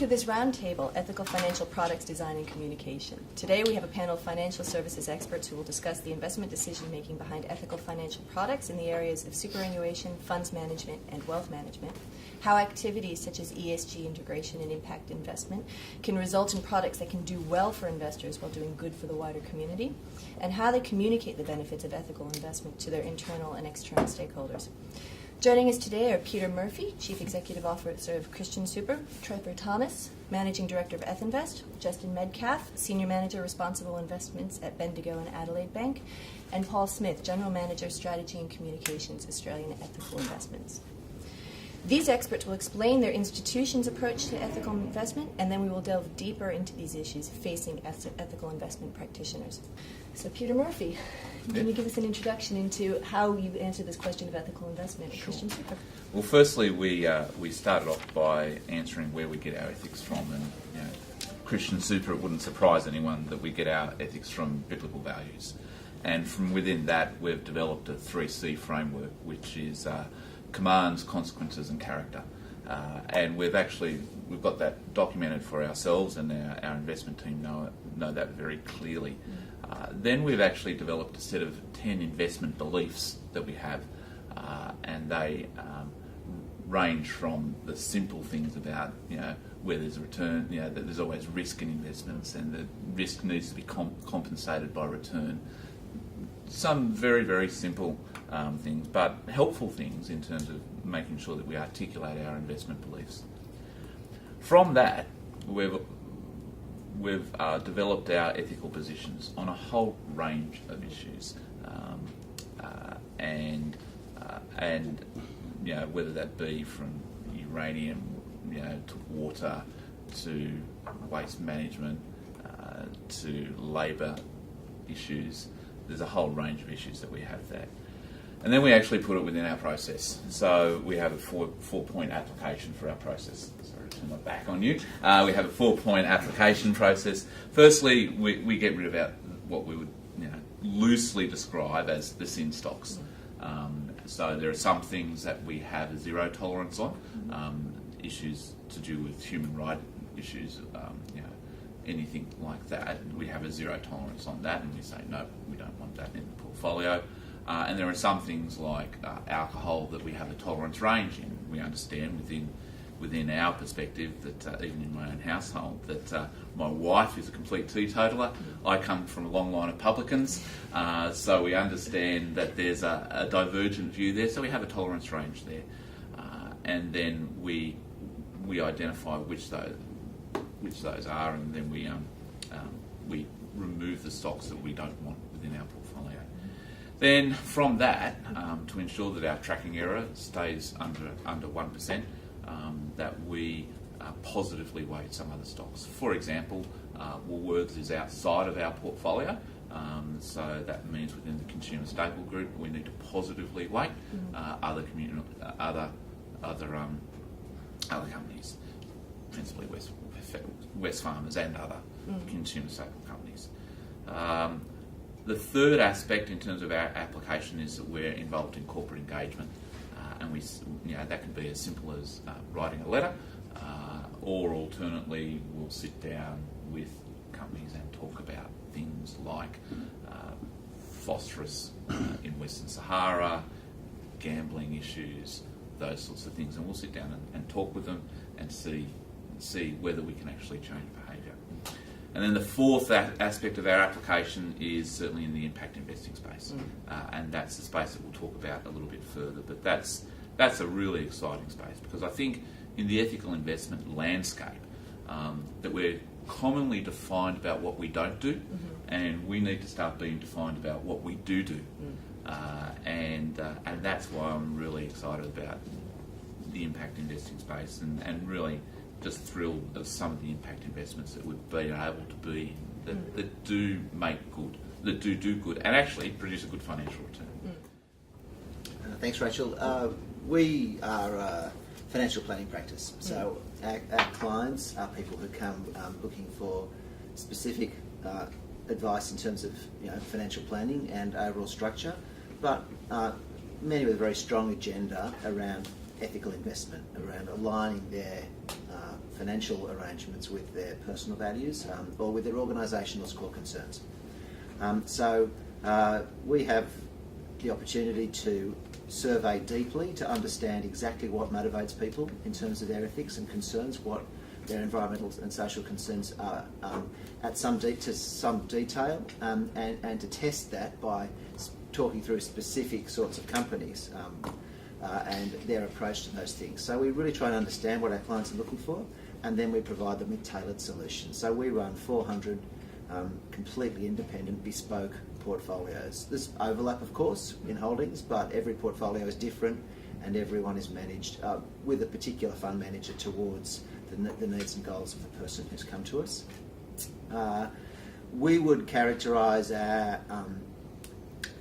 to this roundtable, Ethical Financial Products Design and Communication. Today we have a panel of financial services experts who will discuss the investment decision-making behind ethical financial products in the areas of superannuation, funds management, and wealth management, how activities such as ESG integration and impact investment can result in products that can do well for investors while doing good for the wider community, and how they communicate the benefits of ethical investment to their internal and external stakeholders. Joining us today are Peter Murphy, Chief Executive Officer of Christian Super, Trevor Thomas, Managing Director of Ethinvest, Justin Medcalf, Senior Manager Responsible Investments at Bendigo and Adelaide Bank, and Paul Smith, General Manager Strategy and Communications, Australian Ethical Investments. These experts will explain their institution's approach to ethical investment, and then we will delve deeper into these issues facing ethical investment practitioners. So, Peter Murphy, can you give us an introduction into how you answer this question of ethical investment at Christian Super? Well, firstly, we started off by answering where we get our ethics from, and Christian Super, it wouldn't surprise anyone that we get our ethics from biblical values, and from within that, we've developed a 3C framework, which is commands, consequences, and character. And we've got that documented for ourselves, and our investment team know that very clearly. Then we've actually developed a set of 10 investment beliefs that we have, and they range from the simple things about where there's a return, that there's always risk in investments, and the risk needs to be compensated by return. Some very, very simple things, but helpful things in terms of making sure that we articulate our investment beliefs. From that, we've developed our ethical positions on a whole range of issues, and whether that be from uranium, to water, to waste management, to labour issues. There's a whole range of issues that we have there. And then we actually put it within our process. So we have a four-point application for our process. Sorry to turn my back on you. We have a 4-point application process. Firstly, we get rid of what we would loosely describe as the sin stocks. So there are some things that we have a zero tolerance on, issues to do with human rights issues, anything like that. We have a zero tolerance on that, and we say, no, we don't want that in the portfolio. And there are some things like alcohol that we have a tolerance range in. We understand within our perspective that even in my own household that my wife is a complete teetotaler. I come from a long line of publicans, so we understand that there's a divergent view there. So we have a tolerance range there, and then we identify which those are, and then we remove the stocks that we don't want within our portfolio. Then from that, to ensure that our tracking error stays under 1%, that we positively weight some other stocks. For example, Woolworths is outside of our portfolio, so that means within the consumer staple group we need to positively weight other companies, principally Wesfarmers and other consumer staple companies. The third aspect in terms of our application is that we're involved in corporate engagement, and that can be as simple as writing a letter, or alternately we'll sit down with companies and talk about things like phosphorus in Western Sahara, gambling issues, those sorts of things, and we'll sit down and talk with them and see whether we can actually change behaviour. And then the fourth aspect of our application is certainly in the impact investing space, and that's the space that we'll talk about a little bit further. But that's a really exciting space, because I think in the ethical investment landscape that we're commonly defined about what we don't do, and we need to start being defined about what we do. And that's why I'm really excited about the impact investing space, and really just thrilled at some of the impact investments that we've been able to be in, that do make good, that do good, and actually produce a good financial return. Thanks, Rachel. We are a financial planning practice, so our clients are people who come looking for specific advice in terms of financial planning and overall structure, but many with a very strong agenda around ethical investment, around aligning their financial arrangements with their personal values or with their organisational core concerns. So we have the opportunity to survey deeply to understand exactly what motivates people in terms of their ethics and concerns, what their environmental and social concerns are at some detail, and to test that by talking through specific sorts of companies and their approach to those things. So we really try and understand what our clients are looking for, and then we provide them with tailored solutions. So we run 400 completely independent, bespoke portfolios. There's overlap, of course, in holdings, but every portfolio is different, and everyone is managed with a particular fund manager towards the needs and goals of the person who's come to us. We would characterise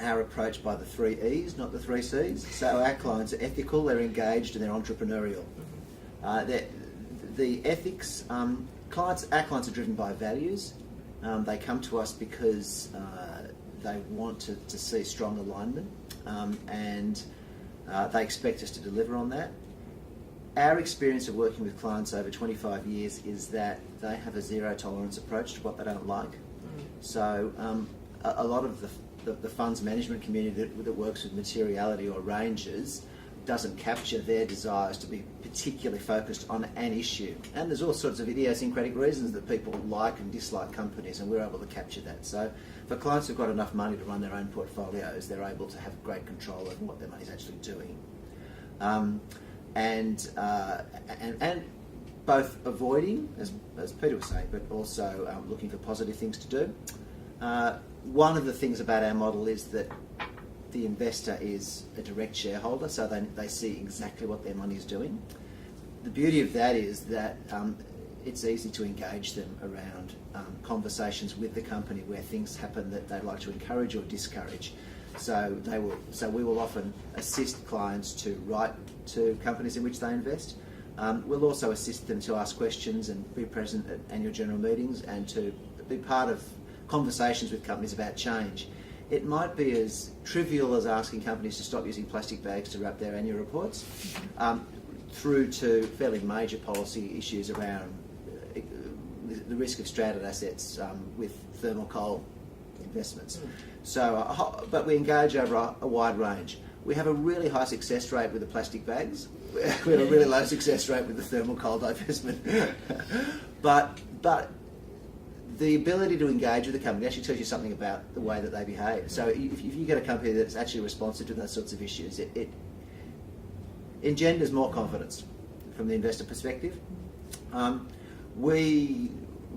our approach by the 3 E's, not the 3 C's. So our clients are ethical, they're engaged, and they're entrepreneurial. The ethics, our clients are driven by values. They come to us because they want to see strong alignment, and they expect us to deliver on that. Our experience of working with clients over 25 years is that they have a zero tolerance approach to what they don't like. So a lot of the funds management community that works with materiality or ranges doesn't capture their desires to be particularly focused on an issue. And there's all sorts of idiosyncratic reasons that people like and dislike companies, and we're able to capture that. So for clients who've got enough money to run their own portfolios, they're able to have great control over what their money's actually doing. And both avoiding, as Peter was saying, but also looking for positive things to do. One of the things about our model is that the investor is a direct shareholder, so they see exactly what their money is doing. The beauty of that is that it's easy to engage them around conversations with the company where things happen that they'd like to encourage or discourage. So we will often assist clients to write to companies in which they invest. We'll also assist them to ask questions and be present at annual general meetings and to be part of conversations with companies about change. It might be as trivial as asking companies to stop using plastic bags to wrap their annual reports, through to fairly major policy issues around the risk of stranded assets with thermal coal investments. So, but we engage over a wide range. We have a really high success rate with the plastic bags. We have a really low success rate with the thermal coal divestment. but the ability to engage with the company actually tells you something about the way that they behave. So if you get a company that's actually responsive to those sorts of issues, it engenders more confidence from the investor perspective. We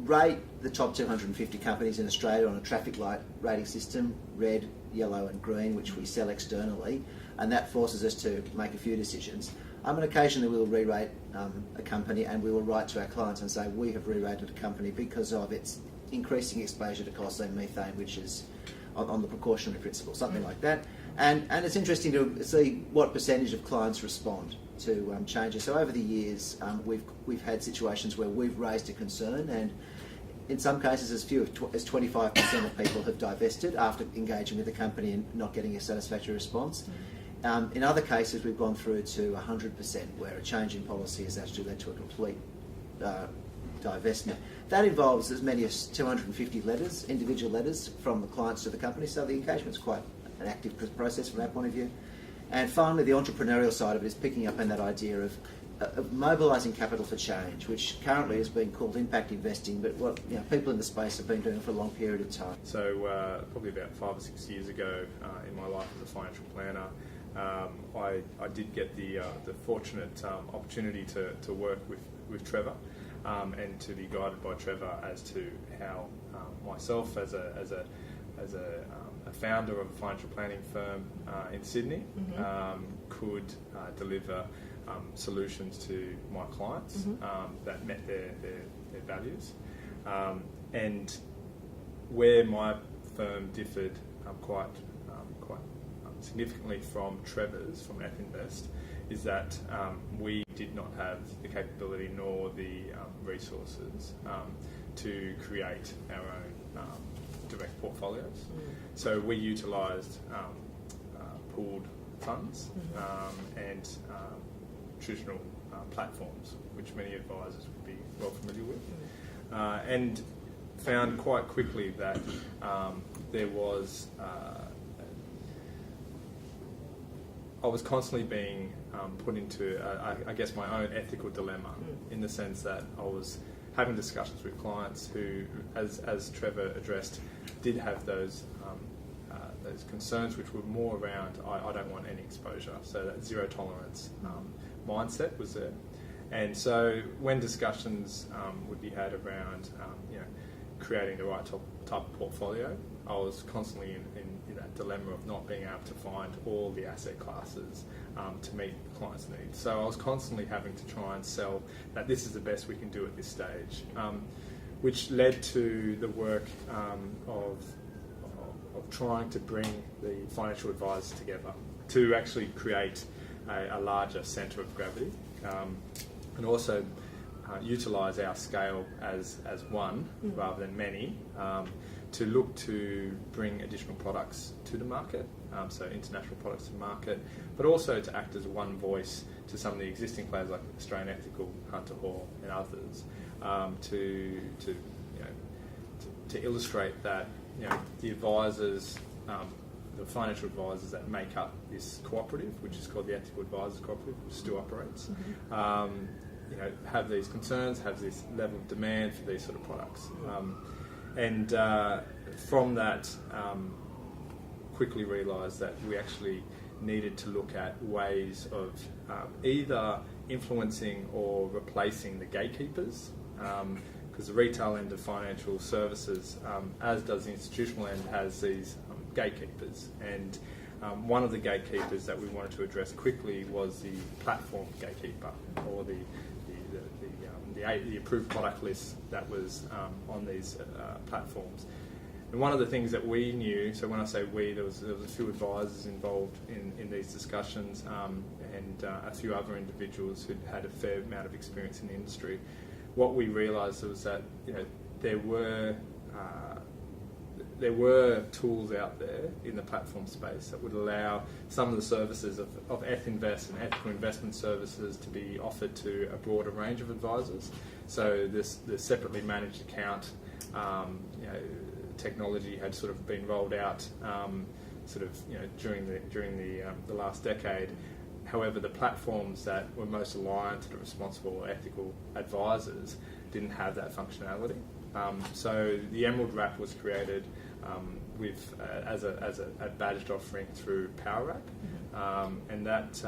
rate the top 250 companies in Australia on a traffic light rating system, red, yellow and green, which we sell externally, and that forces us to make a few decisions. And occasionally we will re-rate a company, and we will write to our clients and say we have re-rated a company because of its increasing exposure to coal seam methane, which is on the precautionary principle, something like that. And it's interesting to see what percentage of clients respond to changes. So over the years, we've had situations where we've raised a concern, and in some cases as few as 25% of people have divested after engaging with the company and not getting a satisfactory response. In other cases, we've gone through to 100%, where a change in policy has actually led to a complete divestment. That involves as many as 250 letters, individual letters from the clients to the company, so the engagement's quite an active process from our point of view. And finally, the entrepreneurial side of it is picking up on that idea of mobilising capital for change, which currently is being called impact investing, but what people in the space have been doing for a long period of time. So probably about 5 or 6 years ago in my life as a financial planner, I did get the fortunate opportunity to work with Trevor and to be guided by Trevor as to how myself as a founder of a financial planning firm in Sydney could deliver solutions to my clients that met their values, and where my firm differed quite significantly from Trevor's, from F-Invest, is that we did not have the capability nor the resources to create our own direct portfolios. So we utilised pooled funds and institutional platforms, which many advisors would be well familiar with, and found quite quickly that there was I was constantly being put into, I guess, my own ethical dilemma, in the sense that I was having discussions with clients who, as Trevor addressed, did have those concerns which were more around, I don't want any exposure. So that zero tolerance mindset was there. And so when discussions would be had around creating the right type of portfolio, I was constantly in that dilemma of not being able to find all the asset classes to meet the client's needs. So I was constantly having to try and sell that this is the best we can do at this stage, which led to the work of trying to bring the financial advisors together to actually create a larger centre of gravity, and also utilise our scale as one rather than many, to look to bring additional products to the market, so international products to the market, but also to act as one voice to some of the existing players like Australian Ethical, Hunter Hall and others, to illustrate that the advisors, the financial advisors that make up this cooperative, which is called the Ethical Advisors Cooperative, which still operates, have these concerns, have this level of demand for these sort of products. And from that, quickly realised that we actually needed to look at ways of either influencing or replacing the gatekeepers, because the retail end of financial services, as does the institutional end, has these gatekeepers. And one of the gatekeepers that we wanted to address quickly was the platform gatekeeper, or the approved product list that was on these platforms. And one of the things that we knew, so when I say we, there was a few advisors involved in these discussions, and a few other individuals who'd had a fair amount of experience in the industry. What we realised was that there were tools out there in the platform space that would allow some of the services of Ethinvest and ethical investment services to be offered to a broader range of advisors. So this separately managed account technology had sort of been rolled out during the last decade. However, the platforms that were most aligned to the responsible or ethical advisors didn't have that functionality. So the Emerald Wrap was created as a badged offering through PowerWrap, and that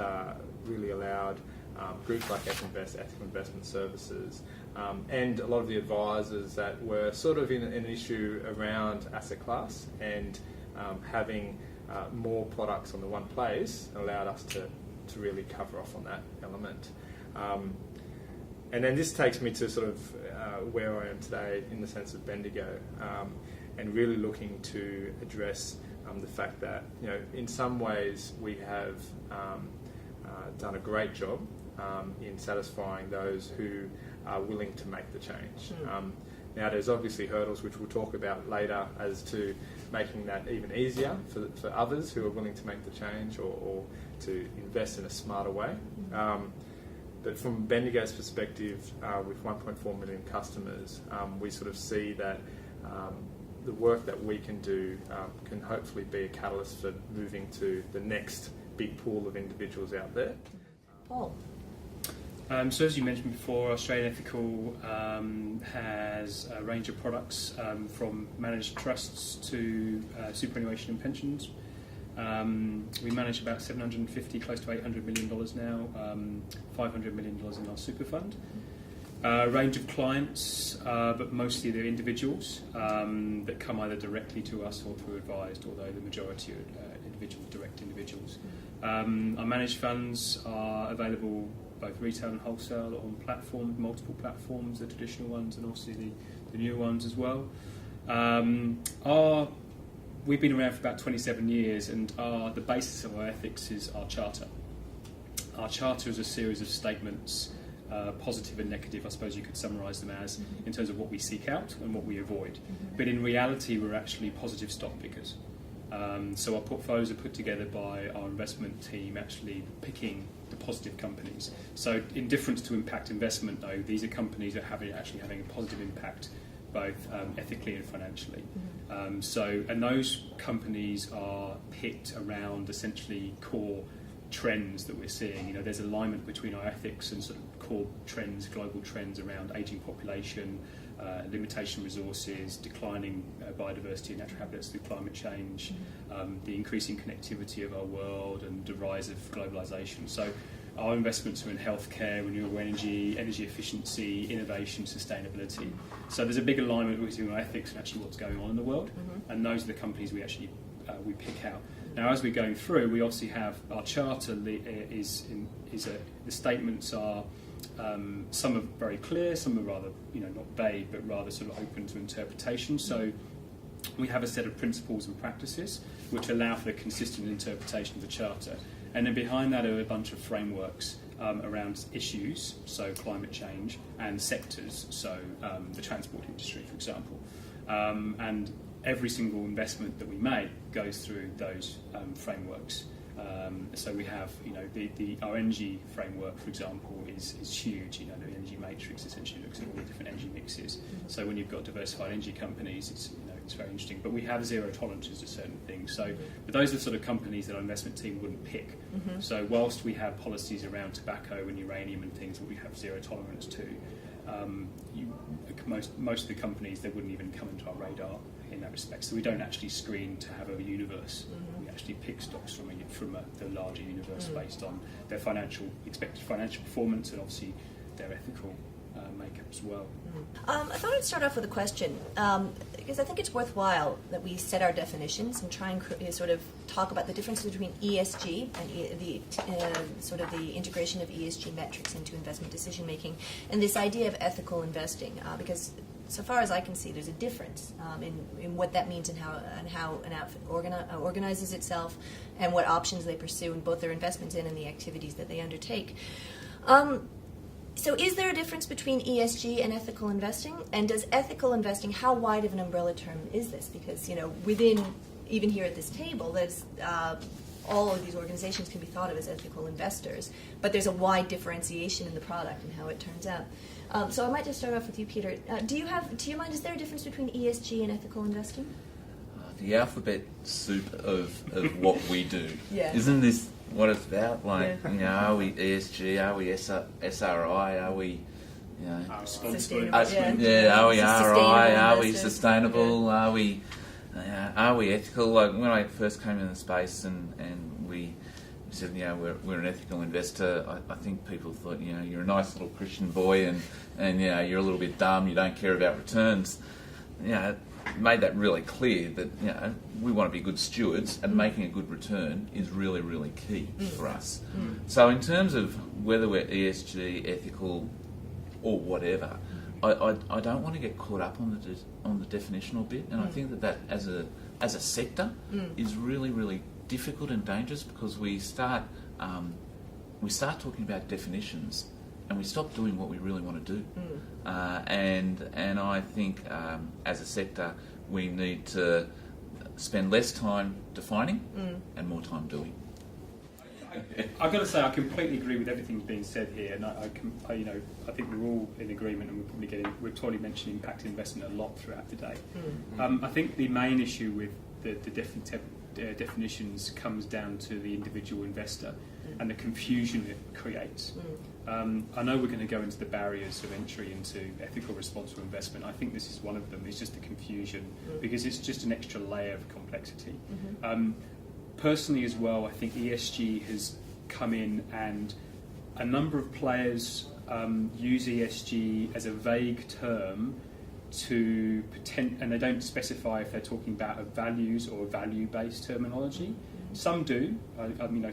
really allowed groups like Ethinvest, Ethical Investment Services, and a lot of the advisors that were sort of in an issue around asset class and having more products on the one place allowed us to really cover off on that element. And then this takes me to sort of where I am today in the sense of Bendigo, and really looking to address the fact that in some ways we have done a great job in satisfying those who are willing to make the change. Now there's obviously hurdles which we'll talk about later as to making that even easier for others who are willing to make the change or to invest in a smarter way. But from Bendigo's perspective, with 1.4 million customers, we sort of see that the work that we can do can hopefully be a catalyst for moving to the next big pool of individuals out there. Paul. So as you mentioned before, Australian Ethical has a range of products from managed trusts to superannuation and pensions. We manage about $750, close to $800 million now, $500 million in our super fund. Range of clients, but mostly they're individuals that come either directly to us or through advised, although the majority are direct individuals. Our managed funds are available both retail and wholesale on platforms, multiple platforms, the traditional ones and obviously the newer ones as well. We've been around for about 27 years, and the basis of our ethics is our charter. Our charter is a series of statements, positive and negative, I suppose you could summarise them as, in terms of what we seek out and what we avoid. But in reality, we're actually positive stock pickers. So our portfolios are put together by our investment team actually picking the positive companies. So in difference to impact investment though, these are companies that are actually having a positive impact both ethically and financially. And those companies are picked around essentially core trends that we're seeing. There's alignment between our ethics and sort of core trends, global trends around ageing population, limitation resources, declining biodiversity and natural habitats through climate change, the increasing connectivity of our world and the rise of globalisation. So our investments are in healthcare, renewable energy, energy efficiency, innovation, sustainability. So there's a big alignment between our ethics and actually what's going on in the world, and those are the companies we actually we pick out. Now, as we're going through, we obviously have our charter. The statements are some are very clear, some are rather not vague, but rather sort of open to interpretation. So we have a set of principles and practices which allow for the consistent interpretation of the charter. And then behind that are a bunch of frameworks around issues, so climate change, and sectors, so the transport industry, for example. And every single investment that we make goes through those frameworks. So we have, our energy framework, for example, is huge. The energy matrix essentially looks at all the different energy mixes. So when you've got diversified energy companies, it's very interesting. But we have zero tolerances to certain things. So but those are the sort of companies that our investment team wouldn't pick. So whilst we have policies around tobacco and uranium and things that we have zero tolerance to, most of the companies, they wouldn't even come into our radar in that respect. So we don't actually screen to have a universe. We actually pick stocks from the larger universe based on their expected financial performance and obviously their ethical makeup as well. I thought I'd start off with a question, because I think it's worthwhile that we set our definitions and try and sort of talk about the difference between ESG and the integration of ESG metrics into investment decision making, and this idea of ethical investing, because so far as I can see, there's a difference in what that means and how an outfit organizes itself and what options they pursue in both their investments in and the activities that they undertake. So is there a difference between ESG and ethical investing? And does ethical investing, how wide of an umbrella term is this? Because, within, even here at this table, there's all of these organizations can be thought of as ethical investors, but there's a wide differentiation in the product and how it turns out. So I might just start off with you, Peter. To your mind, is there a difference between ESG and ethical investing? The alphabet soup of what we do. Yeah. Isn't this what it's about? Like, are we ESG? Are we SRI? Are we, responsible are we RI? Are we investors? sustainable? Yeah. Are we ethical? Like when I first came in the space and we said, we're an ethical investor, I think people thought, you're a nice little Christian boy and you're a little bit dumb, you don't care about returns. Made that really clear that we want to be good stewards, and making a good return is really, really key for us. So in terms of whether we're ESG, ethical, or whatever, I don't want to get caught up on the definitional bit, and I think that as a sector is really, really difficult and dangerous, because we start talking about definitions and we stop doing what we really want to do. And I think as a sector we need to spend less time defining and more time doing. I've got to say I completely agree with everything being said here, and I think we're all in agreement, and we're probably mentioning impact investment a lot throughout the day. I think the main issue with the different definitions comes down to the individual investor and the confusion it creates. I know we're going to go into the barriers of entry into ethical responsible investment. I think this is one of them. It's just the confusion, because it's just an extra layer of complexity. Personally as well, I think ESG has come in, and a number of players use ESG as a vague term to and they don't specify if they're talking about a values or a value-based terminology. Some do.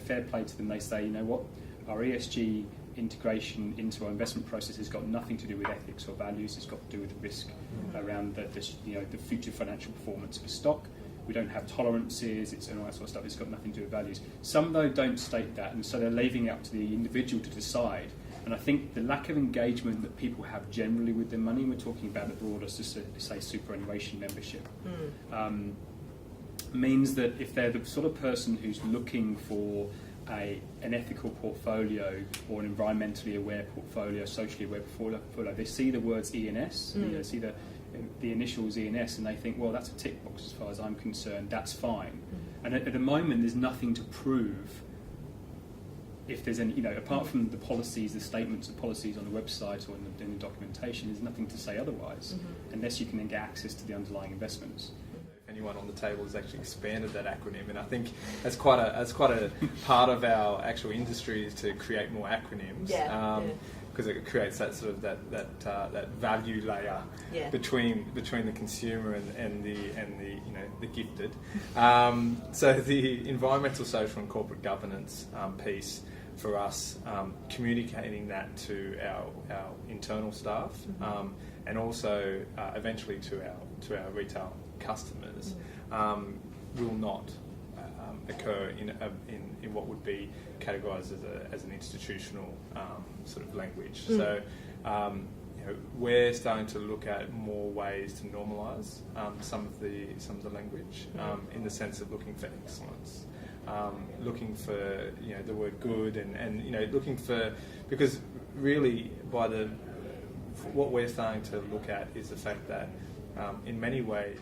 Fair play to them. They say, our ESG integration into our investment process has got nothing to do with ethics or values. It's got to do with risk around the future financial performance of a stock. We don't have tolerances, and all that sort of stuff. It's got nothing to do with values. Some, though, don't state that, and so they're leaving it up to the individual to decide. And I think the lack of engagement that people have generally with their money, we're talking about the broader, say, superannuation membership, means that if they're the sort of person who's looking for an ethical portfolio or an environmentally aware portfolio, socially aware portfolio, they see the words E&S, they see the initials E&S, and they think, well, that's a tick box as far as I'm concerned, that's fine. And at the moment, there's nothing to prove if there's any, apart from the policies, the statements of policies on the website or in the documentation, there's nothing to say otherwise, unless you can then get access to the underlying investments. Anyone on the table has actually expanded that acronym, and I think that's quite a part of our actual industry is to create more acronyms. Because it creates that sort of that value layer between the consumer and the gifted. So the environmental, social, and corporate governance piece for us, communicating that to our internal staff, and also eventually to our retail customers, will not occur in what would be categorised as an institutional sort of language. So we're starting to look at more ways to normalise some of the language, in the sense of looking for excellence, looking for the word good, and looking for, because really what we're starting to look at is the fact that in many ways.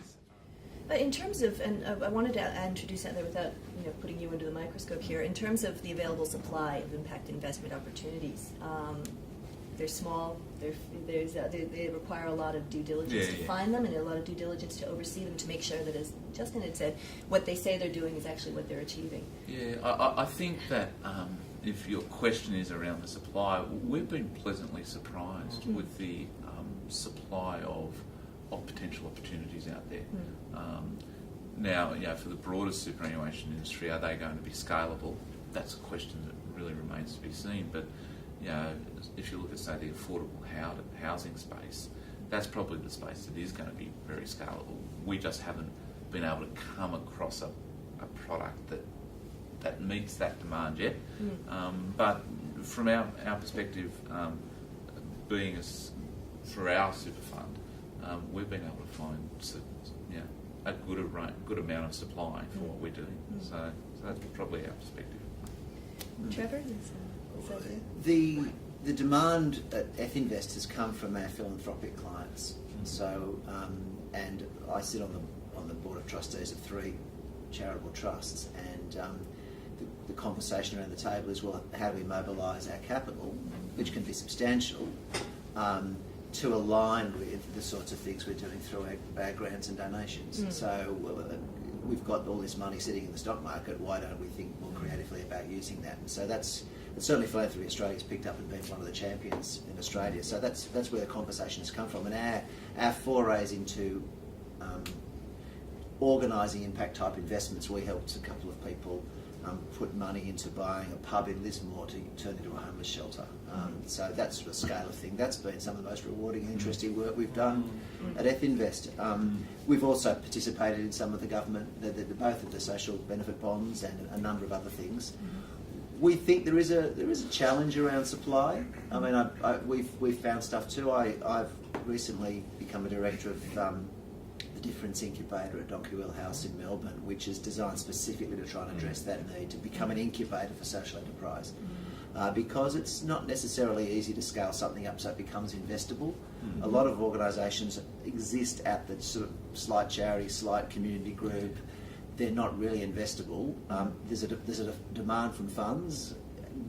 But in terms of, and I wanted to introduce that there without putting you under the microscope here, in terms of the available supply of impact investment opportunities, they're small, they require a lot of due diligence to find them, and a lot of due diligence to oversee them, to make sure that, as Justin had said, what they say they're doing is actually what they're achieving. Yeah, I think that if your question is around the supply, we've been pleasantly surprised with the supply of potential opportunities out there. Now, for the broader superannuation industry, are they going to be scalable? That's a question that really remains to be seen. But if you look at, say, the affordable housing space, that's probably the space that is going to be very scalable. We just haven't been able to come across a product that meets that demand yet. But from our perspective, for our super fund, we've been able to find a good amount of supply for what we're doing. So that's probably our perspective. Trevor, the demand at F-Invest has come from our philanthropic clients. So, and I sit on the board of trustees of 3 charitable trusts, and the conversation around the table is, well, how do we mobilise our capital, which can be substantial, to align with the sorts of things we're doing through our grants and donations. So we've got all this money sitting in the stock market, why don't we think more creatively about using that? And so that's certainly Philanthropy Australia's picked up and been one of the champions in Australia. So that's where the conversation has come from. And our forays into organising impact type investments, we helped a couple of people put money into buying a pub in Lismore to turn into a homeless shelter. So that sort of scale of thing, that's been some of the most rewarding and interesting work we've done at F-Invest. We've also participated in some of the government, both of the social benefit bonds and a number of other things. We think there is a challenge around supply. I mean, we've found stuff too. I've recently become a director of the Difference Incubator at Donkey Wheel House in Melbourne, which is designed specifically to try and address that need, to become an incubator for social enterprise. Because it's not necessarily easy to scale something up so it becomes investable. A lot of organisations exist at the sort of slight charity, slight community group. They're not really investable. There's a demand from funds.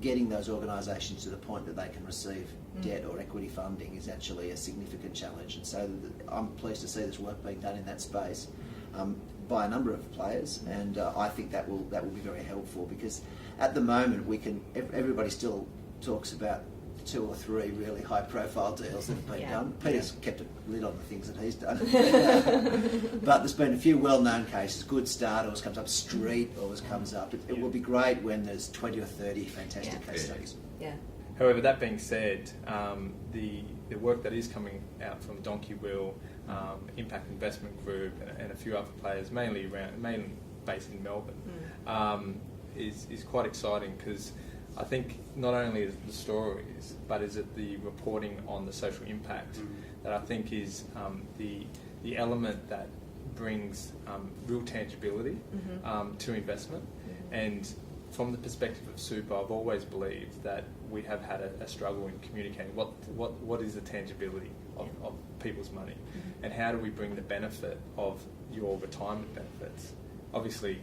Getting those organisations to the point that they can receive debt or equity funding is actually a significant challenge. And so I'm pleased to see this work being done in that space by a number of players, and I think that will be very helpful, because at the moment everybody still talks about 2 or 3 really high profile deals that have been done. Peter's kept a lid on the things that he's done. But there's been a few well-known cases. Good Start always comes up, Street always comes up. It will be great when there's 20 or 30 fantastic case studies. However, that being said, the work that is coming out from Donkey Wheel, Impact Investment Group, and a few other players, mainly based in Melbourne, is quite exciting, because I think not only is it the stories, but is it the reporting on the social impact that I think is the element that brings real tangibility to investment. And from the perspective of super, I've always believed that we have had a struggle in communicating what is the tangibility of people's money, and how do we bring the benefit of your retirement benefits, obviously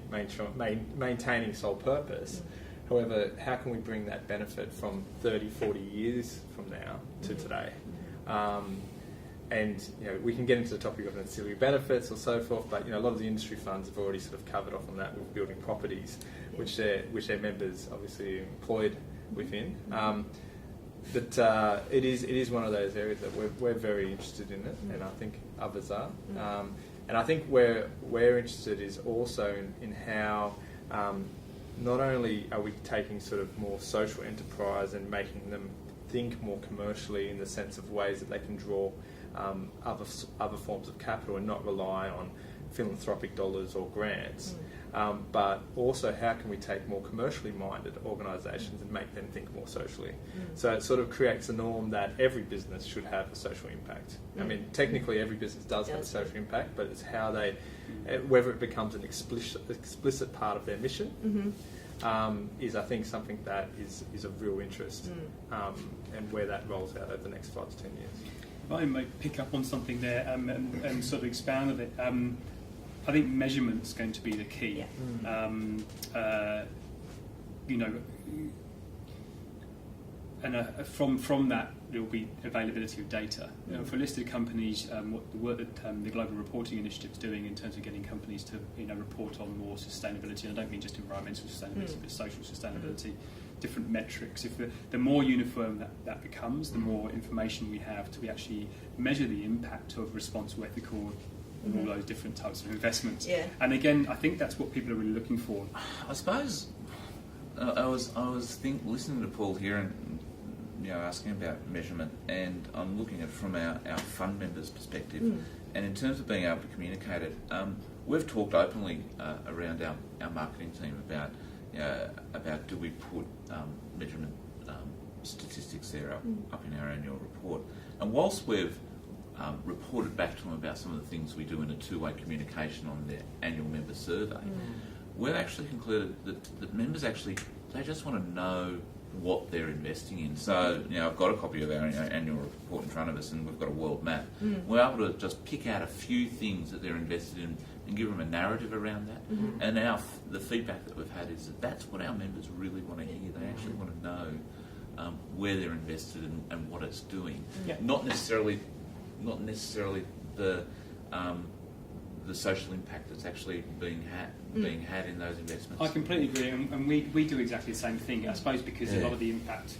maintaining sole purpose. However, how can we bring that benefit from 30, 40 years from now to today? And we can get into the topic of ancillary benefits or so forth, but a lot of the industry funds have already sort of covered off on that with building properties, which their members obviously are employed within. But it is one of those areas that we're very interested in it, and I think others are. And I think where we're interested is also in how not only are we taking sort of more social enterprise and making them think more commercially in the sense of ways that they can draw other forms of capital and not rely on philanthropic dollars or grants, but also how can we take more commercially minded organisations and make them think more socially. So it sort of creates a norm that every business should have a social impact. I mean, technically every business does have a social impact, but it's how they, whether it becomes an explicit part of their mission, is I think something that is of real interest, and where that rolls out over the next 5 to 10 years. If I might pick up on something there and sort of expand on it, I think measurement's going to be the key. From that there will be availability of data. For listed companies, what the work that the Global Reporting Initiative is doing in terms of getting companies to report on more sustainability, and I don't mean just environmental sustainability, but social sustainability, different metrics. If the more uniform that becomes, the more information we have to actually measure the impact of responsible, ethical, and all those different types of investments. And again, I think that's what people are really looking for. I suppose I was listening to Paul here and asking about measurement, and I'm looking at it from our fund members' perspective. And in terms of being able to communicate it, we've talked openly around our marketing team about do we put measurement statistics there up in our annual report. And whilst we've reported back to them about some of the things we do in a two-way communication on their annual member survey, we've actually concluded that members they just want to know what they're investing in. So, I've got a copy of our annual report in front of us, and we've got a world map. We're able to just pick out a few things that they're invested in and give them a narrative around that. And the feedback that we've had is that's what our members really want to hear. They actually want to know where they're invested and what it's doing. Not necessarily the social impact that's actually being had in those investments. I completely agree, and we do exactly the same thing, I suppose, because a lot of the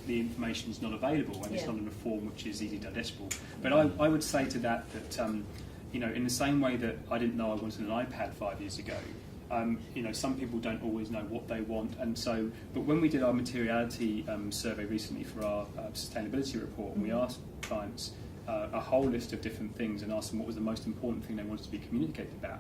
information is not available, and it's not in a form which is easily digestible. But I would say to that in the same way that I didn't know I wanted an iPad 5 years ago, some people don't always know what they want, and so. But when we did our materiality survey recently for our sustainability report, and we asked clients a whole list of different things and asked them what was the most important thing they wanted to be communicated about.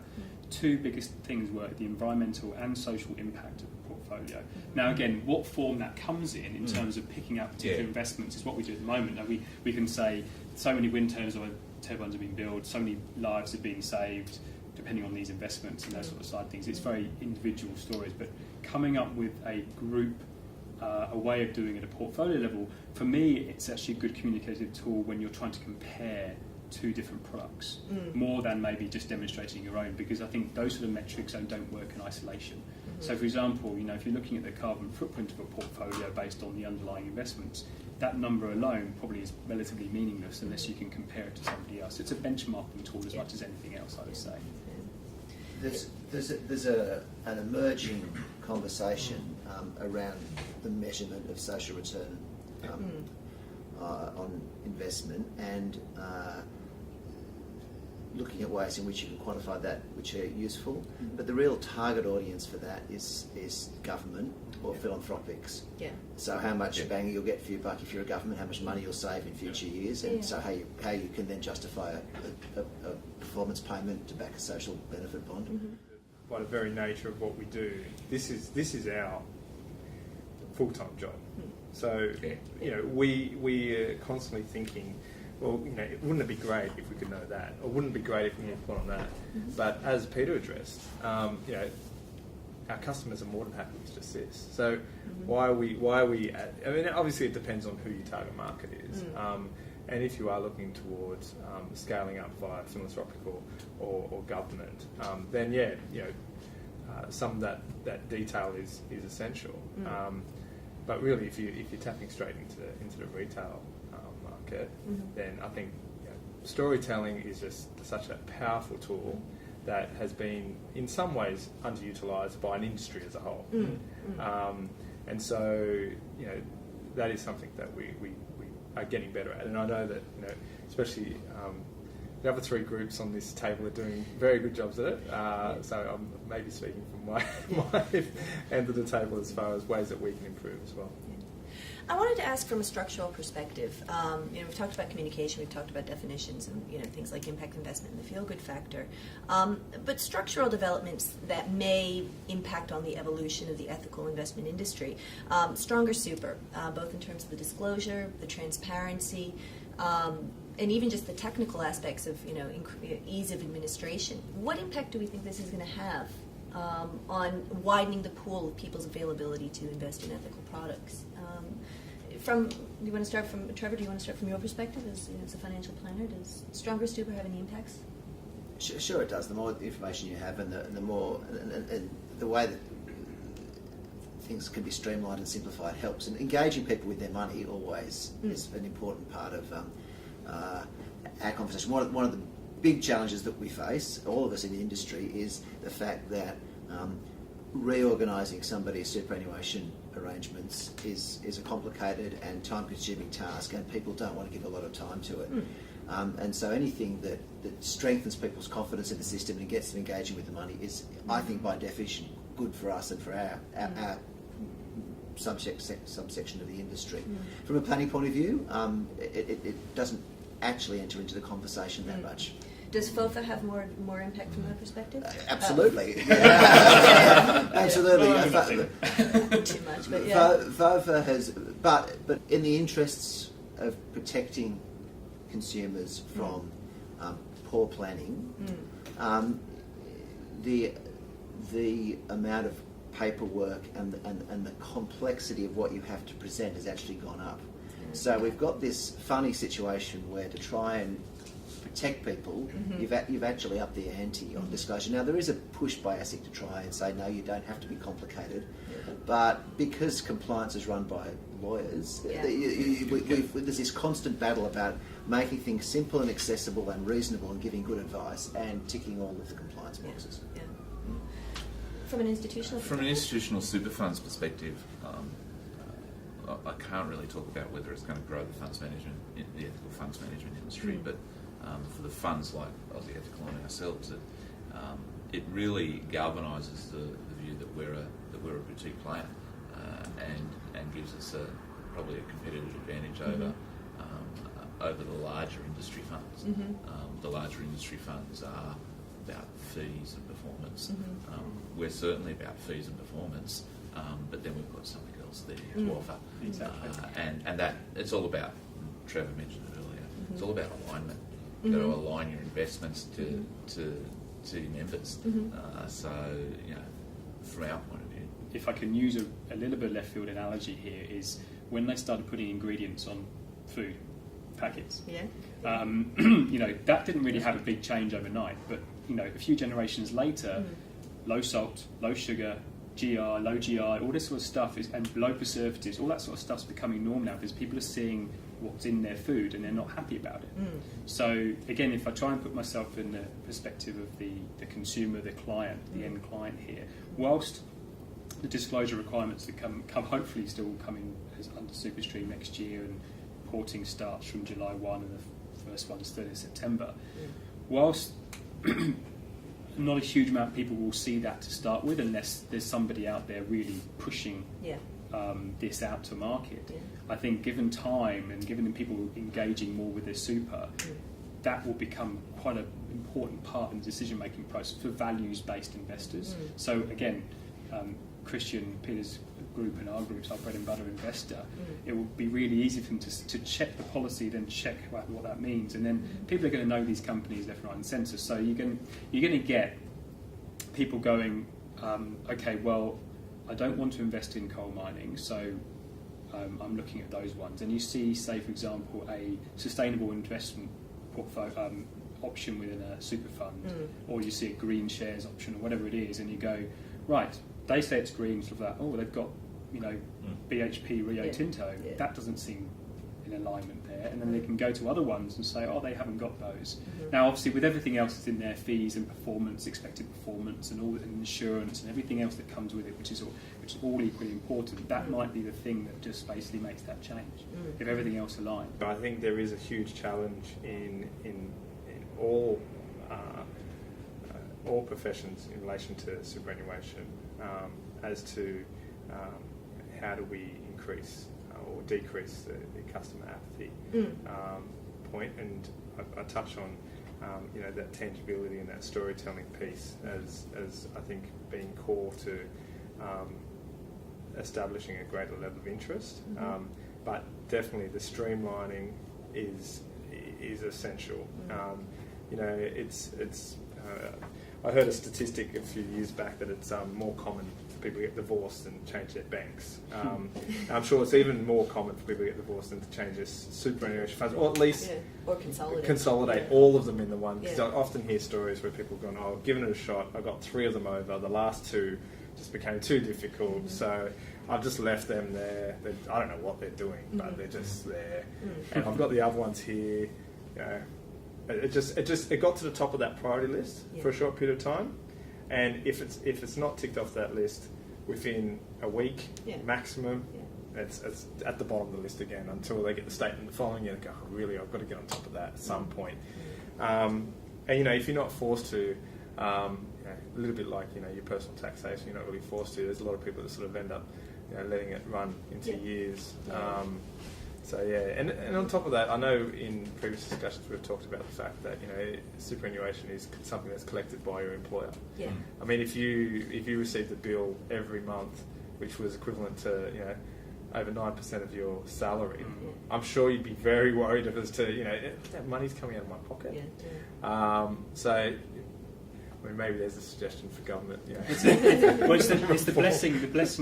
Two biggest things were the environmental and social impact of the portfolio. Now again, what form that comes in terms of picking up particular investments is what we do at the moment. Now we can say so many wind turbines have been built, so many lives have been saved depending on these investments and those sort of side things. It's very individual stories, but coming up with a group a way of doing it at a portfolio level, for me it's actually a good communicative tool when you're trying to compare two different products, more than maybe just demonstrating your own, because I think those sort of metrics don't work in isolation. So for example, if you're looking at the carbon footprint of a portfolio based on the underlying investments, that number alone probably is relatively meaningless unless you can compare it to somebody else. It's a benchmarking tool as much as anything else, I would say. There's an emerging conversation around the measurement of social return on investment, and looking at ways in which you can quantify that which are useful. But the real target audience for that is government or philanthropics. So how much bang you'll get for your buck if you're a government, how much money you'll save in future years, and so how you can then justify a performance payment to back a social benefit bond. By the very nature of what we do, this is our full-time job. So we are constantly thinking well, wouldn't it be great if we could know that, or wouldn't it be great if we could put on that? But as Peter addressed, our customers are more than happy with just this. So why are we? I mean, obviously it depends on who your target market is, and if you are looking towards scaling up via philanthropic or government, then some of that detail is essential. But really, if you're tapping straight into the retail market, then I think storytelling is just such a powerful tool that has been, in some ways, underutilised by an industry as a whole. And so, that is something that we are getting better at. And I know that, especially the other three groups on this table are doing very good jobs at it. So I'm maybe speaking from my end of the table as far as ways that we can improve as well. I wanted to ask from a structural perspective. We've talked about communication, we've talked about definitions, and things like impact investment and the feel-good factor. But structural developments that may impact on the evolution of the ethical investment industry. Stronger super, both in terms of the disclosure, the transparency, and even just the technical aspects of ease of administration. What impact do we think this is going to have on widening the pool of people's availability to invest in ethical products? Do you want to start from Trevor? Do you want to start from your perspective as a financial planner? Does stronger super have any impacts? Sure, it does. The more information you have, and the more and the way that things can be streamlined and simplified helps. And engaging people with their money always is an important part of our conversation. One of the big challenges that we face, all of us in the industry, is the fact that reorganising somebody's superannuation arrangements is a complicated and time-consuming task, and people don't want to give a lot of time to it. And so anything that strengthens people's confidence in the system and gets them engaging with the money is, I think, by definition, good for us and for our subsection of the industry. From a planning point of view, it doesn't actually enter into the conversation that much. Does FOFA have more impact from that perspective? Absolutely. Absolutely. Too much, but yeah. FOFA has, but in the interests of protecting consumers from poor planning, the amount of paperwork and the complexity of what you have to present has actually gone up. So we've got this funny situation where, to try and protect people, you've actually upped the ante on disclosure. Now, there is a push by ASIC to try and say, no, you don't have to be complicated. But because compliance is run by lawyers, there's this constant battle about making things simple and accessible and reasonable and giving good advice and ticking all of the compliance boxes. From an institutional super funds perspective, I can't really talk about whether it's going to grow the ethical funds management industry, but for the funds like Aussie Ethical and ourselves, it really galvanises the view that we're a boutique player, and gives us probably a competitive advantage over the larger industry funds. The larger industry funds are about fees and performance. We're certainly about fees and performance, but then we've got something else there to offer. Exactly. And that it's all about, Trevor mentioned it earlier, it's all about alignment. You've got to align your investments to your members. So, from our point of view. If I can use a little bit of left field analogy here, is when they started putting ingredients on food packets. That didn't really have a big change overnight, but a few generations later, low salt, low sugar, GI, low GI, all this sort of stuff and low preservatives, all that sort of stuff's becoming norm now because people are seeing what's in their food and they're not happy about it. So again, if I try and put myself in the perspective of the consumer, the client, the end client here, whilst the disclosure requirements that come hopefully still coming as under Superstream next year, and reporting starts from July 1 and the first one's 30th September, whilst not a huge amount of people will see that to start with unless there's somebody out there really pushing this out to market. I think given time and given the people engaging more with their super, that will become quite an important part in the decision-making process for values-based investors. So again, Christian, Peter's group and our group's our bread and butter investor, it will be really easy for them to check the policy, then check what that means, and then people are going to know these companies left, right, and centre. So you're going to get people going, okay, well, I don't want to invest in coal mining, so I'm looking at those ones. And you see, say, for example, a sustainable investment portfolio option within a super fund, or you see a green shares option, or whatever it is, and you go, right, they say it's green, sort of like, oh, they've got, BHP, Rio Tinto. Yeah. That doesn't seem in alignment there. And then they can go to other ones and say, oh, they haven't got those. Now, obviously, with everything else that's in there, fees and performance, expected performance, and all and insurance and everything else that comes with it, which is all equally important, that might be the thing that just basically makes that change, if everything else aligns. I think there is a huge challenge in all professions in relation to superannuation as to how do we increase or decrease the customer apathy point. And I touch on that tangibility and that storytelling piece as I think being core to establishing a greater level of interest. But definitely the streamlining is essential. I heard a statistic a few years back that it's more common for people to get divorced than change their banks. I'm sure it's even more common for people to get divorced than to change their superannuation funds, or at least or consolidate all of them in the one. Because I often hear stories where people have gone, "Oh, I've given it a shot. I got 3 of them over. The last 2 just became too difficult, so I've just left them there. I don't know what they're doing, but they're just there, and I've got the other ones here." It got to the top of that priority list for a short period of time, and if it's not ticked off that list within a week maximum, it's at the bottom of the list again until they get the statement the following year and go, oh, really, I've got to get on top of that at some point. And if you're not forced to, a little bit like your personal taxation, you're not really forced to. There's a lot of people that sort of end up letting it run into years. And on top of that, I know in previous discussions we've talked about the fact that superannuation is something that's collected by your employer. Yeah. I mean, if you received a bill every month, which was equivalent to over 9% of your salary, I'm sure you'd be very worried as to that money's coming out of my pocket. So. I mean, maybe there's a suggestion for government. It's the blessing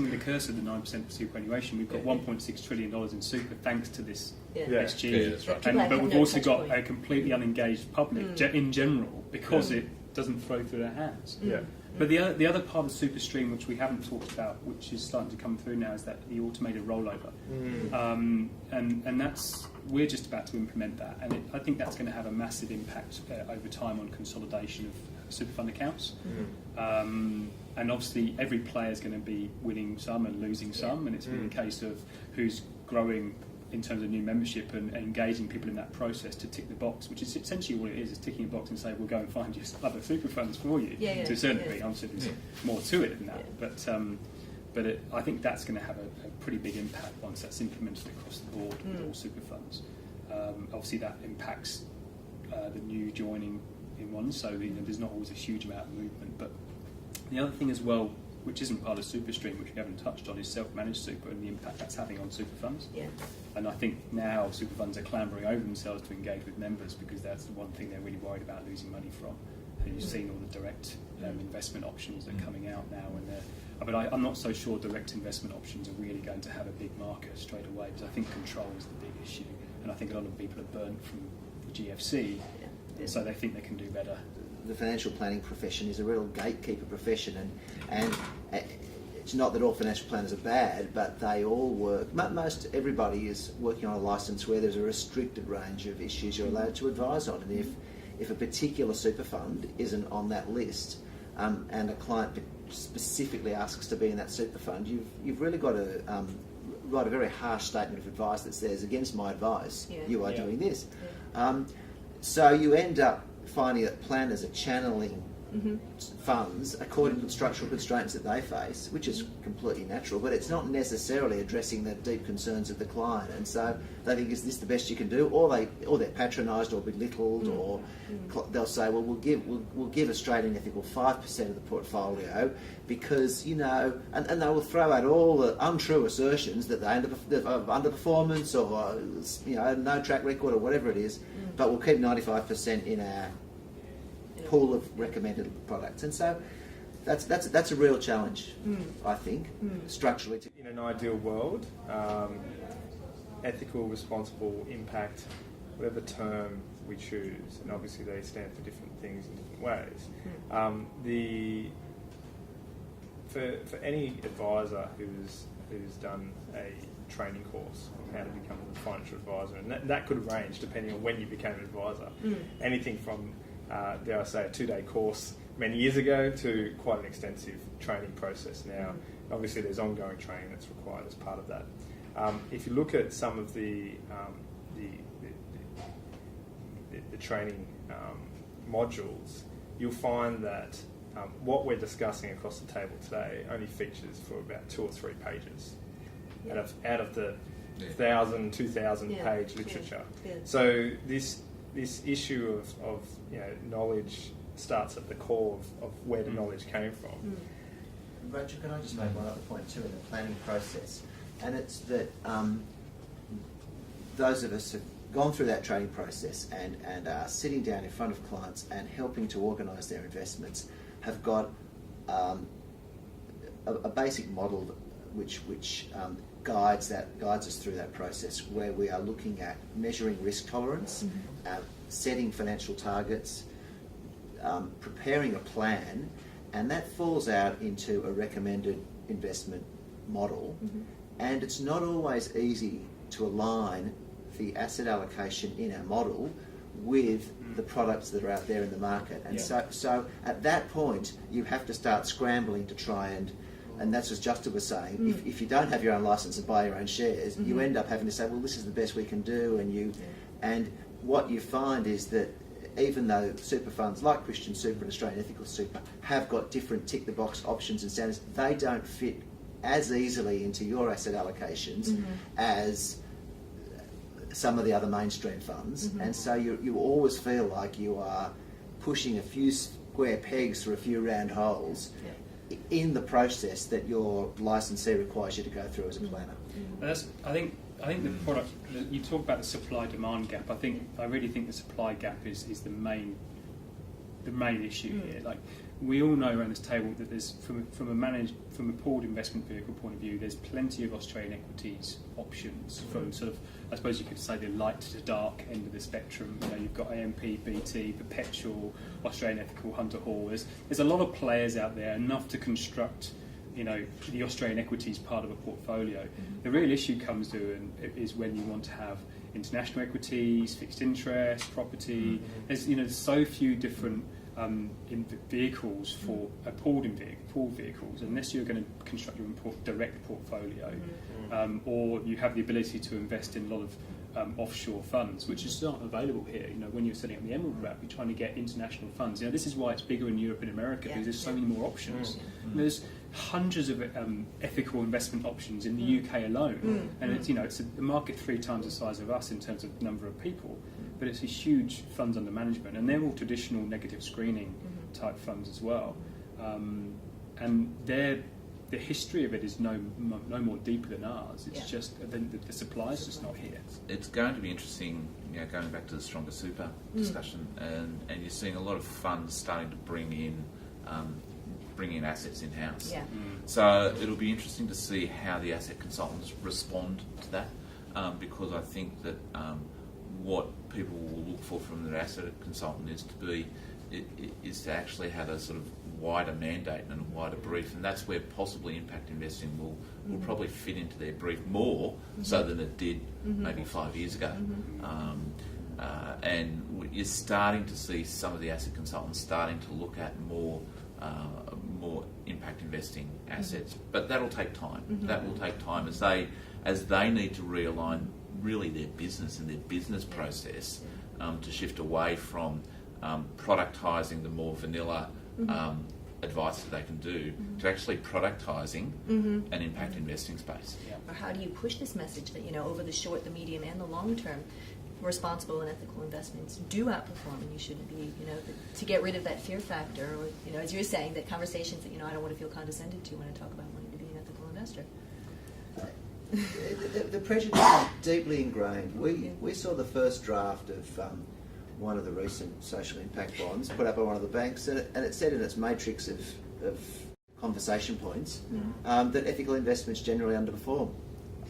and the curse of the 9% superannuation. We've got $1.6 trillion in super thanks to this SG. That's right. But we've also got a completely unengaged public in general because it doesn't flow through their hands. But the other part of the super stream, which we haven't talked about, which is starting to come through now, is that the automated rollover. And that's we're just about to implement that, and I think that's going to have a massive impact over time on consolidation of super fund accounts. And obviously every player is going to be winning some and losing some, and it's been a case of who's growing in terms of new membership and engaging people in that process to tick the box, which is essentially what it is ticking a box and say, we'll go and find you other super funds for you. To a certain degree. I'm sure there's more to it than that. But I think that's going to have a pretty big impact once that's implemented across the board with all super funds. Obviously that impacts the new joining in one, so there's not always a huge amount of movement. But the other thing as well, which isn't part of super stream, which we haven't touched on, is self-managed super and the impact that's having on super funds. And I think now super funds are clambering over themselves to engage with members because that's the one thing they're really worried about losing money from. And you've seen all the direct investment options that are coming out now, but I'm not so sure direct investment options are really going to have a big market straight away, because I think control is the big issue, and I think a lot of people are burnt from the GFC, so they think they can do better. The financial planning profession is a real gatekeeper profession, and it's not that all financial planners are bad, but they all work. Everybody is working on a licence where there's a restricted range of issues you're allowed to advise on, and if a particular super fund isn't on that list, and a client specifically asks to be in that super fund, you've really got to write a very harsh statement of advice that says, against my advice, you are doing this. So you end up finding that planners are channeling funds according to the structural constraints that they face, which is completely natural, but it's not necessarily addressing the deep concerns of the client. And so they think, is this the best you can do? Or they're patronised or belittled, or they'll say, well, we'll give Australian Ethical 5% of the portfolio because, and they will throw out all the untrue assertions that they of underperformance or no track record or whatever it is, but we'll keep 95% in our pool of recommended products. And so that's a real challenge, I think, structurally. In an ideal world, ethical, responsible, impact, whatever term we choose, and obviously they stand for different things in different ways. For any advisor who's done a training course on how to become a financial advisor, and that could range depending on when you became an advisor. Anything from, dare I say, a 2-day course many years ago to quite an extensive training process now. Obviously there's ongoing training that's required as part of that. If you look at some of the training modules, you'll find that what we're discussing across the table today only features for about 2 or 3 pages out of the 1,000, 2,000 page literature. So this issue of knowledge starts at the core of where the knowledge came from. Rachel, can I just make one other point too in the planning process? And it's that those of us who've gone through that training process and are sitting down in front of clients and helping to organise their investments have got a basic model which guides us through that process, where we are looking at measuring risk tolerance, setting financial targets, preparing a plan, and that falls out into a recommended investment model. And it's not always easy to align the asset allocation in our model with the products that are out there in the market. And so at that point, you have to start scrambling to try and that's as Justin was saying, if you don't have your own license and buy your own shares, you end up having to say, well, this is the best we can do, and what you find is that even though super funds like Christian Super and Australian Ethical Super have got different tick-the-box options and standards, they don't fit as easily into your asset allocations as some of the other mainstream funds. And so you always feel like you are pushing a few square pegs through a few round holes in the process that your licensee requires you to go through as a planner. I think the product, you talk about the supply-demand gap. I really think the supply gap is the main issue here. Like, we all know around this table that there's from a pooled investment vehicle point of view, there's plenty of Australian equities options from sort of, I suppose you could say, the light to dark end of the spectrum. You've got AMP, BT, Perpetual, Australian Ethical, Hunter Hall. There's a lot of players out there, enough to construct the Australian equities part of a portfolio. The real issue comes to is when you want to have international equities, fixed interest, property. There's so few different vehicles for pooled vehicles, unless you're going to construct your own direct portfolio, or you have the ability to invest in a lot of offshore funds, which is not available here. When you're setting up the Emerald Wrap, you're trying to get international funds. This is why it's bigger in Europe and America, because there's so many more options. There's hundreds of ethical investment options in the UK alone, and it's a market 3 times the size of us in terms of number of people, but it's a huge funds under management, and they're all traditional negative screening type funds as well, and the history of it is no more deeper than ours. It's just the supply is just not here. It's going to be interesting, going back to the Stronger Super discussion, and you're seeing a lot of funds starting to bring in assets in-house. So it'll be interesting to see how the asset consultants respond to that, because I think that what people will look for from their asset consultant is to actually have a sort of wider mandate and a wider brief, and that's where possibly impact investing will probably fit into their brief more so than it did maybe 5 years ago. And you're starting to see some of the asset consultants starting to look at more impact investing assets, but that'll take time. That will take time as they need to realign really their business and their business process to shift away from productising the more vanilla advice that they can do to actually productising an impact investing space. Yeah. Or how do you push this message that, over the short, the medium, and the long term, responsible and ethical investments do outperform, and you shouldn't be, to get rid of that fear factor, or, as you're saying, that conversations that, I don't want to feel condescended to when I talk about wanting to be an ethical investor. The prejudice is deeply ingrained. We saw the first draft of one of the recent social impact bonds put up by one of the banks, and it said in its matrix of conversation points that ethical investments generally underperform.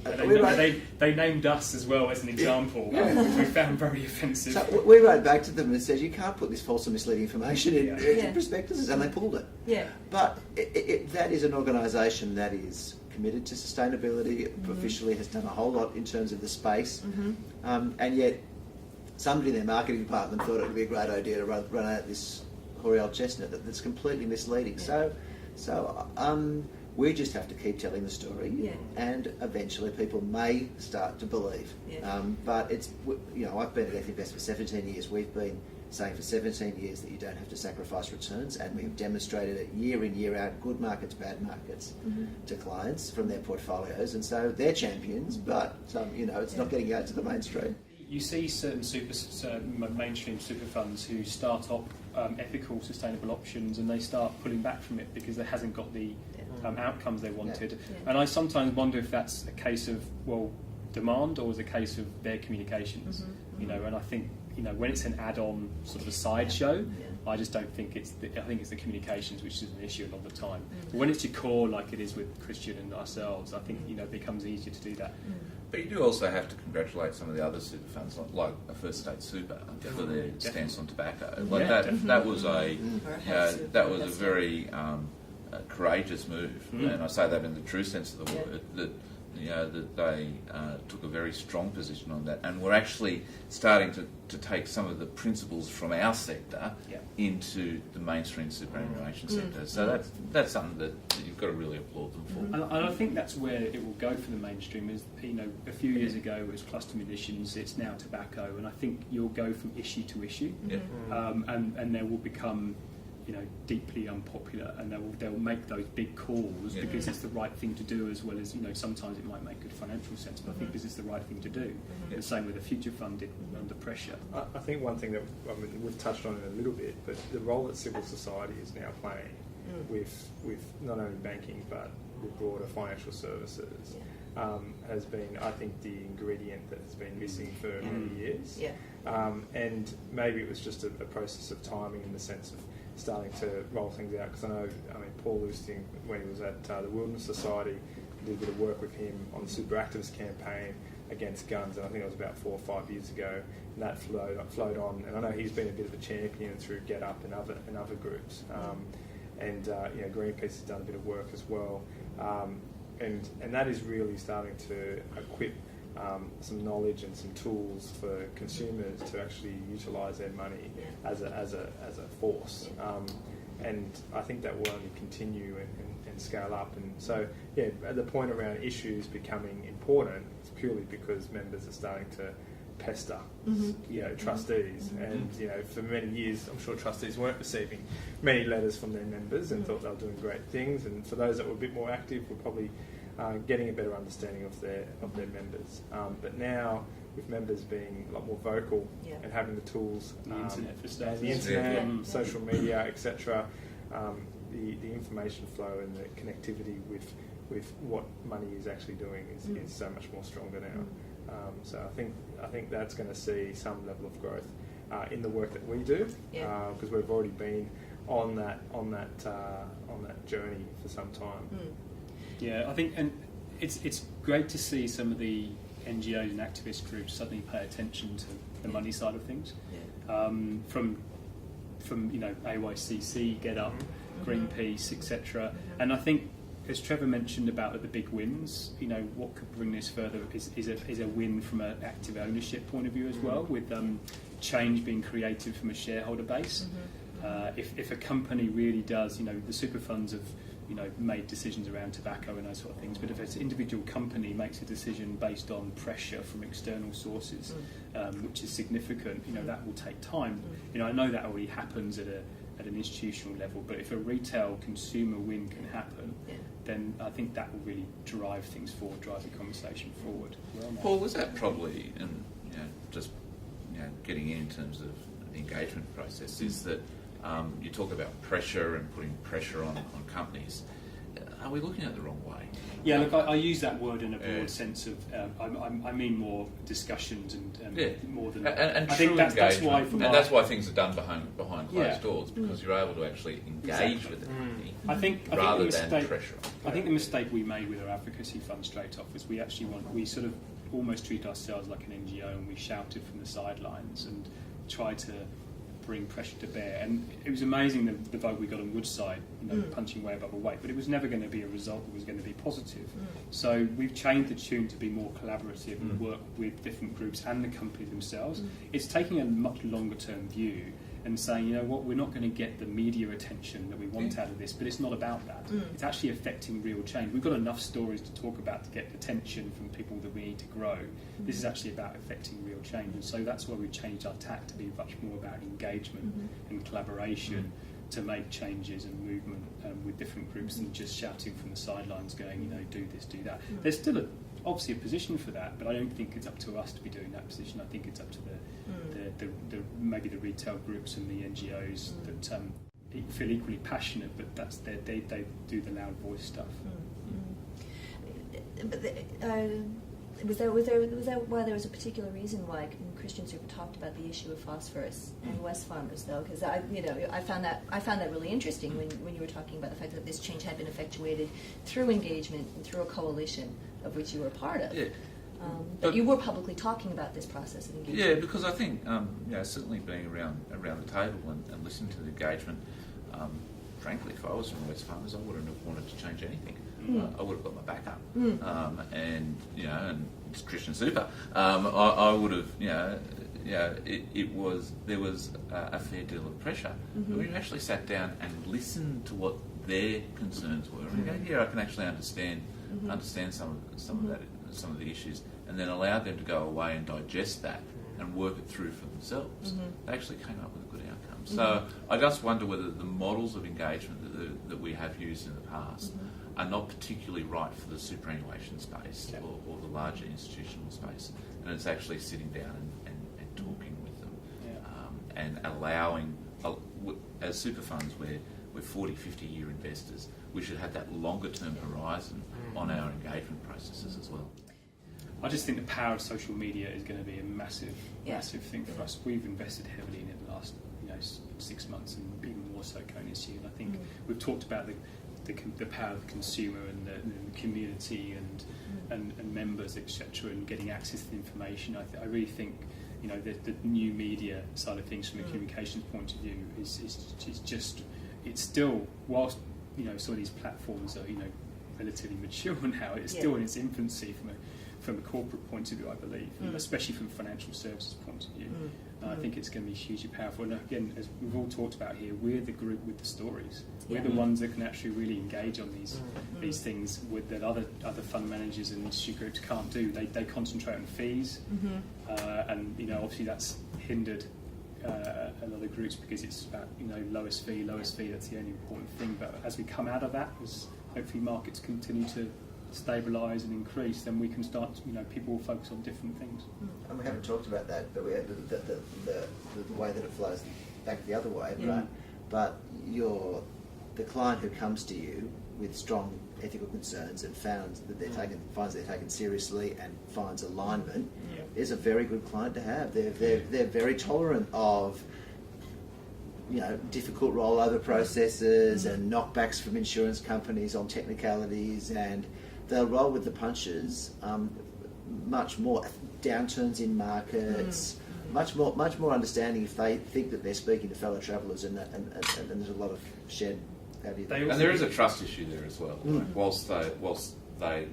They named us as well as an example, which we found very offensive. So we wrote back to them and said, you can't put this false and misleading information in prospectuses, and they pulled it. Yeah. But that is an organisation that is committed to sustainability, officially has done a whole lot in terms of the space, and yet somebody in their marketing department thought it would be a great idea to run out this hoary old chestnut that's completely misleading. Yeah. So we just have to keep telling the story, and eventually people may start to believe. Yeah. But it's, I've been at Ethinvest for 17 years. We've been saying for 17 years that you don't have to sacrifice returns, and we've demonstrated it year in, year out, good markets, bad markets, to clients from their portfolios, and so they're champions, but it's not getting out to the mainstream. You see certain mainstream super funds who start up ethical, sustainable options, and they start pulling back from it because it hasn't got the outcomes they wanted. Yeah. And I sometimes wonder if that's a case of demand, or is a case of their communications. And I think when it's an add-on, sort of a sideshow, I just don't think I think it's the communications which is an issue a lot of the time. But when it's your core, like it is with Christian and ourselves, I think it becomes easier to do that. But you do also have to congratulate some of the other super funds, like a First State Super, for their stance on tobacco. Like that was a very courageous move, and I say that in the true sense of the word. That they took a very strong position on that, and we're actually starting to take some of the principles from our sector into the mainstream superannuation sector. So that's something that you've got to really applaud them for. And I think that's where it will go for the mainstream. Is a few years ago it was cluster munitions, it's now tobacco, and I think you'll go from issue to issue, and there will become deeply unpopular, and they'll make those big calls because it's the right thing to do, as well as sometimes it might make good financial sense, but I think this is the right thing to do. The same with the future fund did under pressure. I think one thing that we've touched on it a little bit, but the role that civil society is now playing with not only banking but with broader financial services has been, I think, the ingredient that has been missing for many years. Yeah. And maybe it was just a process of timing in the sense of starting to roll things out, because I know, Paul Lusting, when he was at the Wilderness Society, did a bit of work with him on the Super Activist campaign against guns, and I think it was about 4 or 5 years ago, and that flowed on, and I know he's been a bit of a champion through Get Up and other groups, and Greenpeace has done a bit of work as well, and that is really starting to equip some knowledge and some tools for consumers to actually utilise their money as a force, and I think that will only continue and scale up. And so, at the point around issues becoming important, it's purely because members are starting to pester, trustees, and for many years, I'm sure trustees weren't receiving many letters from their members and thought they were doing great things. And for those that were a bit more active, were probably getting a better understanding of their members. But now, with members being a lot more vocal and having the tools, The internet for stuff. and the internet, social media, etc., the information flow and the connectivity with what money is actually doing is so much more stronger now. So I think that's going to see some level of growth in the work that we do, because we've already been on that journey for some time. Yeah, I think, and it's great to see some of the NGOs and activist groups suddenly pay attention to the money side of things. From AYCC, Get Up, Greenpeace, etc. And I think, as Trevor mentioned about the big wins, what could bring this further is a win from an active ownership point of view as well, with change being created from a shareholder base. If a company really does, the super funds have made decisions around tobacco and those sort of things, but if an individual company makes a decision based on pressure from external sources, which is significant, that will take time. I know that already happens at at an institutional level. But if a retail consumer win can happen, then I think that will really drive things forward, drive the conversation forward. Paul, was that probably, and just getting in terms of the engagement process, is that you talk about pressure and putting pressure on companies. Are we looking at it the wrong way? Yeah, look, I use that word in a broad sense of, I mean more discussions and more than... And I true think that's why... that's why things are done behind closed doors, because you're able to actually engage with the company rather than pressure. I think the mistake we made with our advocacy fund straight off was we sort of almost treat ourselves like an NGO, and we shouted from the sidelines and tried to bring pressure to bear. And it was amazing the vote we got on Woodside, punching way above our weight, but it was never going to be a result that was going to be positive. So we've changed the tune to be more collaborative and work with different groups and the company themselves. It's taking a much longer term view and saying, you know what, we're not going to get the media attention that we want out of this, but it's not about that. It's actually affecting real change. We've got enough stories to talk about to get attention from people that we need to grow. This is actually about affecting real change, and so that's why we've changed our tack to be much more about engagement and collaboration to make changes and movement with different groups than just shouting from the sidelines going, do this, do that. There's still obviously a position for that, but I don't think it's up to us to be doing that position. I think it's up to the maybe the retail groups and the NGOs that feel equally passionate, but they do the loud voice stuff. Was there why there was a particular reason why Christian Super talked about the issue of phosphorus and West Farmers, though? Because I found that really interesting when you were talking about the fact that this change had been effectuated through engagement and through a coalition of which you were a part of. Yeah. But you were publicly talking about this process of engagement. Yeah, because I think certainly being around the table and listening to the engagement. Frankly, if I was from West Farmers, I wouldn't have wanted to change anything. I would have got my back up, and it's Christian Super. I would have, there was a fair deal of pressure. But we actually sat down and listened to what their concerns were, and go, I can actually understand some of the issues, and then allow them to go away and digest that and work it through for themselves. They actually came up with a good outcome. So I just wonder whether the models of engagement that we have used in the past are not particularly right for the superannuation space or the larger institutional space, and it's actually sitting down and talking with them and allowing, as super funds, we're 40, 50-year investors, we should have that longer-term horizon on our engagement processes as well. I just think the power of social media is going to be a massive thing for us. We've invested heavily in it in the last 6 months, and even more so going this year. And I think we've talked about the power of the consumer and the community and members, etc., and getting access to the information. I really think the new media side of things from a communications point of view it's still, whilst some of these platforms are relatively mature now, it's still in its infancy from a corporate point of view, I believe, especially from a financial services point of view. I think it's going to be hugely powerful. And again, as we've all talked about here, we're the group with the stories. We're the ones that can actually really engage on these things that other fund managers and industry groups can't do. They concentrate on fees, and obviously that's hindered a lot of groups because it's about lowest fee. That's the only important thing. But as we come out of that, as hopefully markets continue to stabilise and increase, then we can start. People will focus on different things. And we haven't talked about that, but we have the way that it flows back the other way. But the client who comes to you with strong ethical concerns and finds they're taken seriously and finds alignment is a very good client to have. They're very tolerant of difficult rollover processes and knockbacks from insurance companies on technicalities, and they'll roll with the punches much more. Downturns in markets, much more understanding if they think that they're speaking to fellow travellers, and there's a lot of shared value there. And there is a trust issue there as well. Whilst they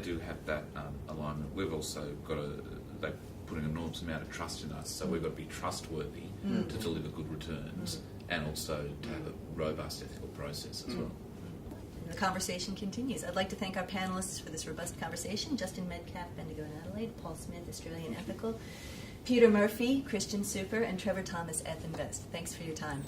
do have that alignment, we've also got they're putting an enormous amount of trust in us, so we've got to be trustworthy to deliver good returns and also to have a robust ethical process as well. The conversation continues. I'd like to thank our panelists for this robust conversation: Justin Medcalf, Bendigo and Adelaide; Paul Smith, Australian Ethical; Peter Murphy, Christian Super; and Trevor Thomas, Eth Invest. Thanks for your time.